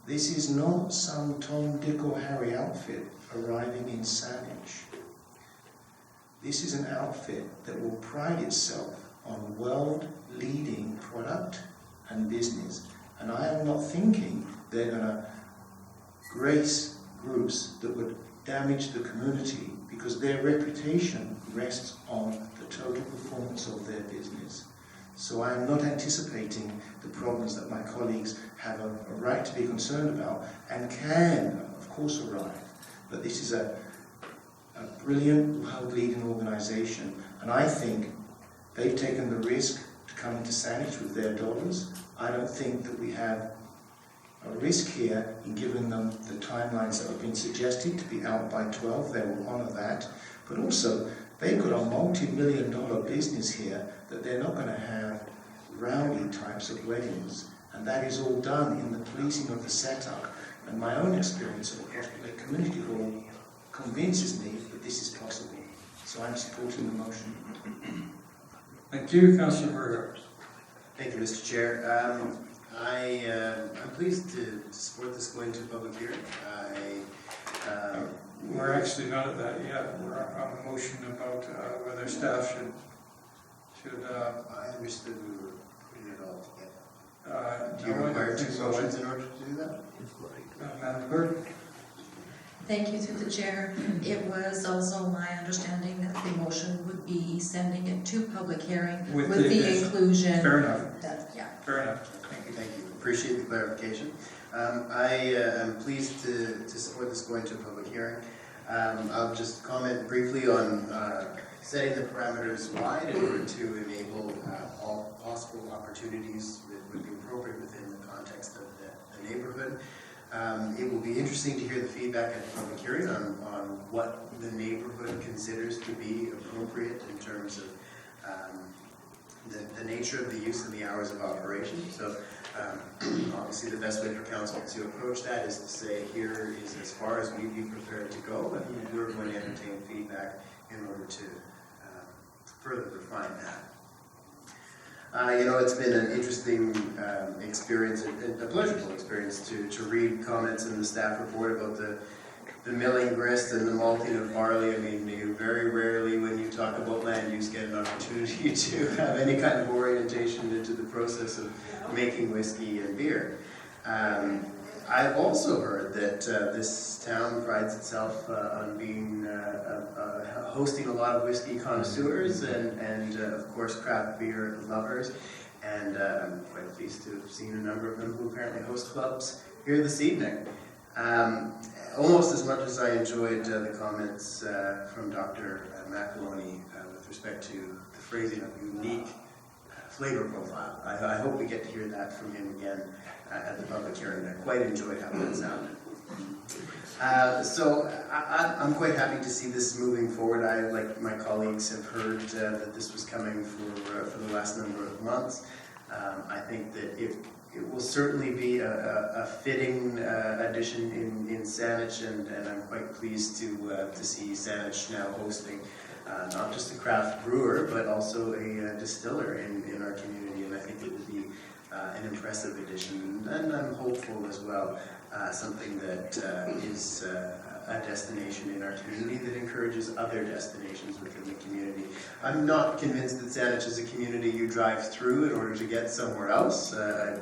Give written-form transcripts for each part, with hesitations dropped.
This is not some Tom, Dick or Harry outfit arriving in Saanich. This is an outfit that will pride itself on world-leading product and business. And I am not thinking they're going to grace groups that would damage the community, because their reputation rests on the total performance of their business. So I am not anticipating the problems that my colleagues have a right to be concerned about and can, of course, arrive. But this is a brilliant, world-leading organisation, and I think they've taken the risk to come into Saanich with their dollars. I don't think that we have a risk here in giving them the timelines that have been suggested to be out by 12. They will honour that. But also, they've got a multi-million-dollar business here that they're not going to have rowdy types of weddings. And that is all done in the policing of the setup. And my own experience of the Prospect Lake Community Hall convinces me that this is possible. So I'm supporting the motion. Thank you, Councillor Burghardt. Thank you, Mr. Chair. I'm pleased to support this going to a public hearing. We're actually not at that yet. We're on a motion about whether staff should I understood we were putting it all together. Do you no, require I don't two think so. motions in order to do that? Madam Clerk? Thank you, through the chair. It was also my understanding that the motion would be sending it to public hearing with the inclusion. Fair enough. Yeah. Fair enough. Thank you. Appreciate the clarification. I am pleased to support this going to a public hearing. I'll just comment briefly on setting the parameters wide in order to enable all possible opportunities that would be appropriate within the context of the neighborhood. It will be interesting to hear the feedback at the public hearing on what the neighborhood considers to be appropriate in terms of the nature of the use and the hours of operation. So obviously the best way for council to approach that is to say, here is as far as we'd be prepared to go, and we're going to entertain feedback in order to further refine that. It's been an interesting experience, and a pleasurable experience to read comments in the staff report about the milling grist and the malting of barley. I mean, you very rarely, when you talk about land use, get an opportunity to have any kind of orientation into the process of making whiskey and beer. I've also heard that this town prides itself on being hosting a lot of whiskey connoisseurs and of course craft beer lovers, and I'm quite pleased to have seen a number of them who apparently host clubs here this evening. Almost as much as I enjoyed the comments from Dr. McAloney with respect to the phrasing of unique flavor profile. I hope we get to hear that from him again at the public hearing. I quite enjoyed how that sounded. So I'm quite happy to see this moving forward. I, like my colleagues, have heard that this was coming for the last number of months. I think that it will certainly be a fitting addition in Saanich, and I'm quite pleased to see Saanich now hosting not just a craft brewer, but also a distiller in our community, and I think it will be an impressive addition, and I'm hopeful as well, something that is a destination in our community that encourages other destinations within the community. I'm not convinced that Saanich is a community you drive through in order to get somewhere else. I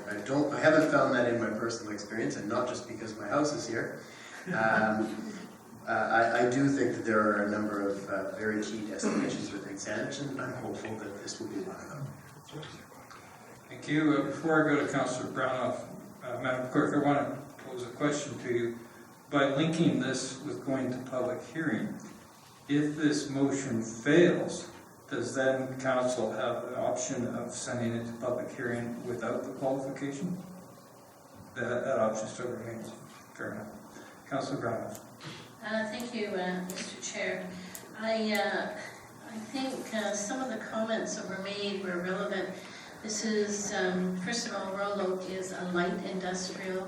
haven't found that in my personal experience, and not just because my house is here. I do think that there are a number of very key destinations within Saanich, and I'm hopeful that this will be one of them. Thank you. Before I go to Councillor Brownoff, Madam Clerk, I want to pose a question to you. By linking this with going to public hearing, if this motion fails, does then council have the option of sending it to public hearing without the qualification? That option still remains. Fair enough. Councillor Brownoff. Thank you, Mr. Chair. I think some of the comments that were made were relevant. This is, first of all, Royal Oak is a light industrial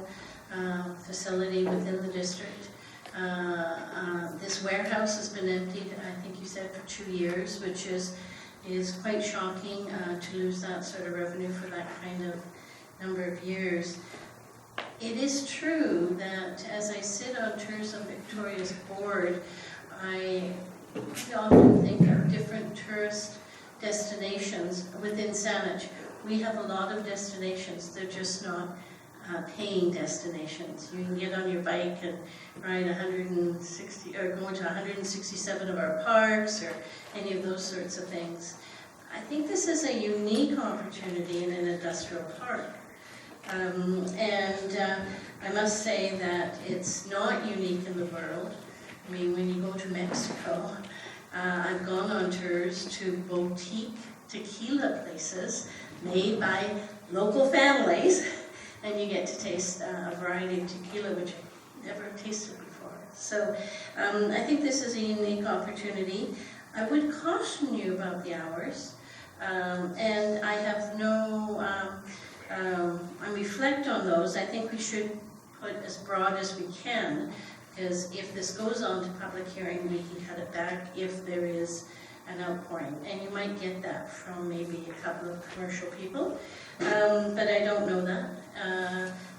facility within the district. This warehouse has been emptied, I think you said, for 2 years, which is quite shocking to lose that sort of revenue for that kind of number of years. It is true that as I sit on Tourism Victoria's board, I often think of different tourist destinations within Saanich. We have a lot of destinations, they're just not paying destinations. You can get on your bike and ride 160, or go into 167 of our parks, or any of those sorts of things. I think this is a unique opportunity in an industrial park. I must say that it's not unique in the world. I mean, when you go to Mexico, I've gone on tours to boutique tequila places made by local families, and you get to taste a variety of tequila which I've never tasted before. So I think this is a unique opportunity. I would caution you about the hours, and I have no, I reflect on those. I think we should put as broad as we can, because if this goes on to public hearing, we can cut it back if there is an outpouring. And you might get that from maybe a couple of commercial people, but I don't know that.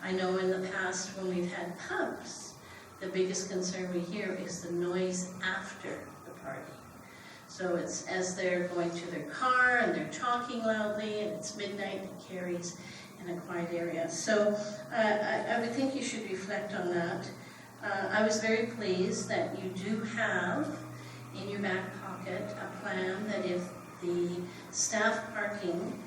I know in the past when we've had pubs, the biggest concern we hear is the noise after the party. So it's as they're going to their car and they're talking loudly and it's midnight and it carries in a quiet area. So I would think you should reflect on that. I was very pleased that you do have in your back pocket a plan that if the staff parking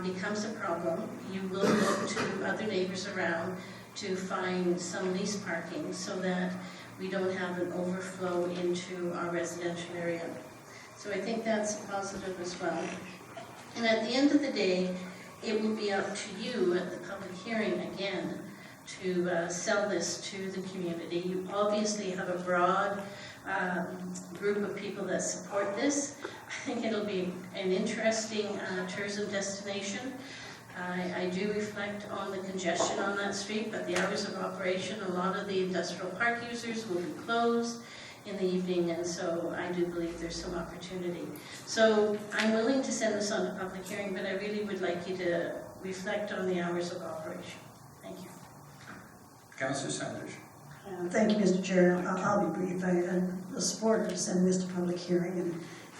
becomes a problem, you will look to other neighbors around to find some lease parking so that we don't have an overflow into our residential area. So I think that's positive as well. And at the end of the day, it will be up to you at the public hearing again to sell this to the community. You obviously have a broad group of people that support this. I think it'll be an interesting tourism destination. I do reflect on the congestion on that street, but the hours of operation, a lot of the industrial park users will be closed in the evening, and so I do believe there's some opportunity. So I'm willing to send this on to public hearing, but I really would like you to reflect on the hours of operation. Thank you. Councillor Sanders. Thank you, Mr. Chair. I'll be brief. I support to send this to public hearing,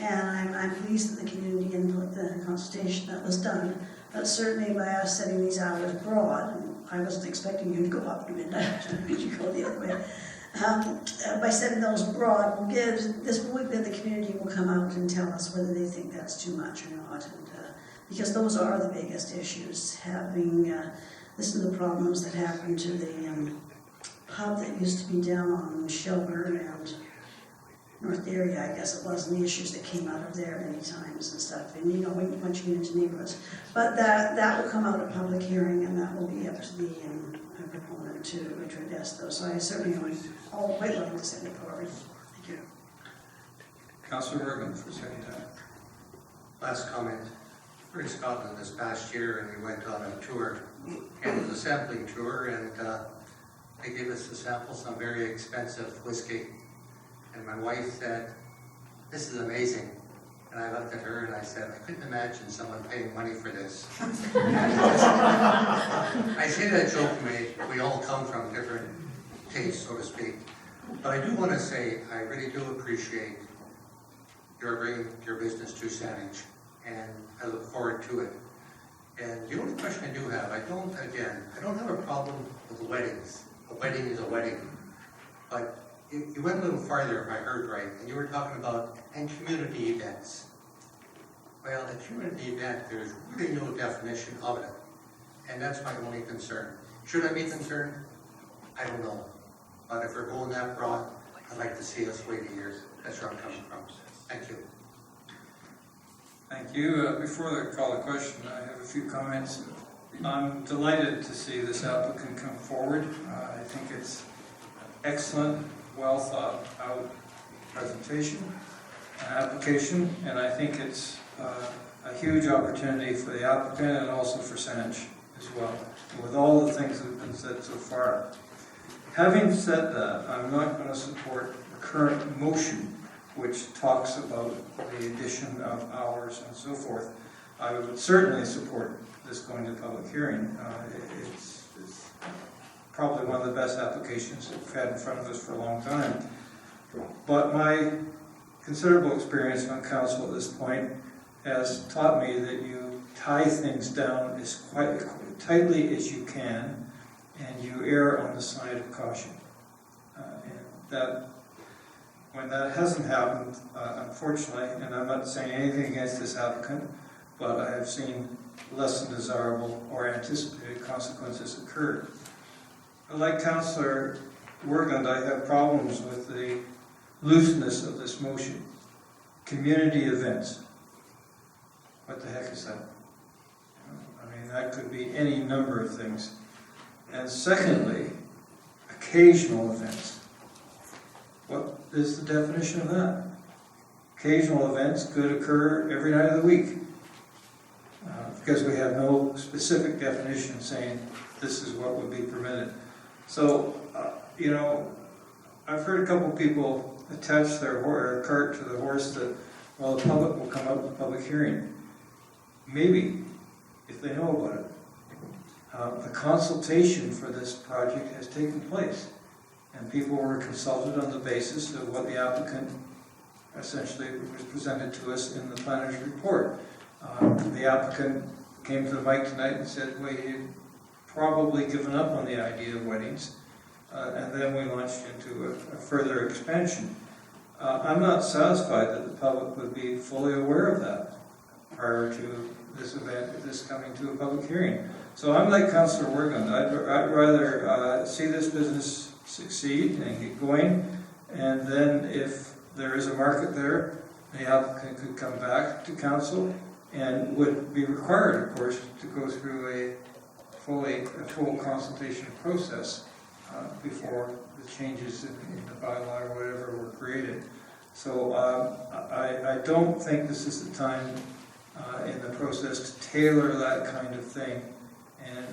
and I'm pleased that the community input the consultation that was done. But certainly by us setting these hours broad, and I wasn't expecting you to go up to midnight, because you go the other way. By setting those broad, the community will come out and tell us whether they think that's too much or not, and because those are the biggest issues. Having listened to the problems that happened to the pub that used to be down on Shelburne and North Area, I guess it was, and the issues that came out of there many times and stuff, and once you get into neighborhoods. But that will come out at public hearing, and that will be up to the proponent to address those. So I certainly am all quite willing to send it forward. Thank you. Councillor Morgan for a second time. Last comment. We were in Scotland this past year and we went on a tour, and it was a sampling tour, and they gave us to sample some very expensive whiskey. And my wife said, "This is amazing." And I looked at her and I said, "I couldn't imagine someone paying money for this." I say that jokingly. We all come from different tastes, so to speak. But I do want to say, I really do appreciate your bringing your business to Saanich, and I look forward to it. And the only question I do have, I don't have a problem with weddings. A wedding is a wedding. But you went a little farther, if I heard right, and you were talking about community events. Well, a community event, there's really no definition of it. And that's my only concern. Should I be concerned? I don't know. But if we're going that broad, I'd like to see us wait a year. That's where I'm coming from. Thank you. Thank you. Before I call the question, I have a few comments. I'm delighted to see this applicant come forward. I think it's excellent, well thought out presentation, application, and I think it's a huge opportunity for the applicant and also for Saanich as well, with all the things that have been said so far. Having said that, I'm not going to support the current motion which talks about the addition of hours and so forth. I would certainly support this going to public hearing. probably one of the best applications that we've had in front of us for a long time. But my considerable experience on council at this point has taught me that you tie things down as quite tightly as you can, and you err on the side of caution. And that, when that hasn't happened, unfortunately, and I'm not saying anything against this applicant, but I have seen less than desirable or anticipated consequences occur. Like Councillor Wergund, I have problems with the looseness of this motion. Community events. What the heck is that? I mean, that could be any number of things. And secondly, occasional events. What is the definition of that? Occasional events could occur every night of the week. Because we have no specific definition saying this is what would be permitted. So, you know, I've heard a couple people attach their cart to the horse that, well, the public will come out to the public hearing. Maybe, if they know about it. The consultation for this project has taken place, and people were consulted on the basis of what the applicant essentially was presented to us in the planner's report. The applicant came to the mic tonight and said, well, he'd probably given up on the idea of weddings, and then we launched into a further expansion. I'm not satisfied that the public would be fully aware of that prior to this event, this coming to a public hearing. So I'm like Councillor Wergund. I'd rather see this business succeed and get going, and then if there is a market there, the applicant could come back to council and would be required, of course, to go through a full consultation process before the changes in the bylaw or whatever were created. So I don't think this is the time in the process to tailor that kind of thing and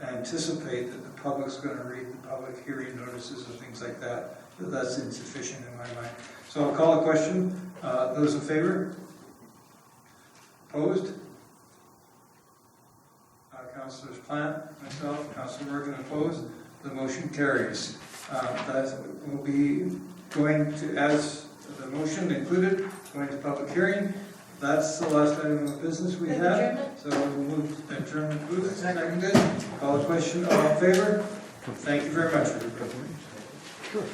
anticipate that the public's going to read the public hearing notices and things like that. That's insufficient in my mind. So I'll call a question. Those in favor? Opposed? Councillors Plant, myself, Councillor Wergund opposed. The motion carries. That will be going to, as the motion included, going to public hearing. That's the last item of business we have. So we'll move to adjournment. Booth, seconded. Call a question. All in favor? Thank you very much, everybody. Sure.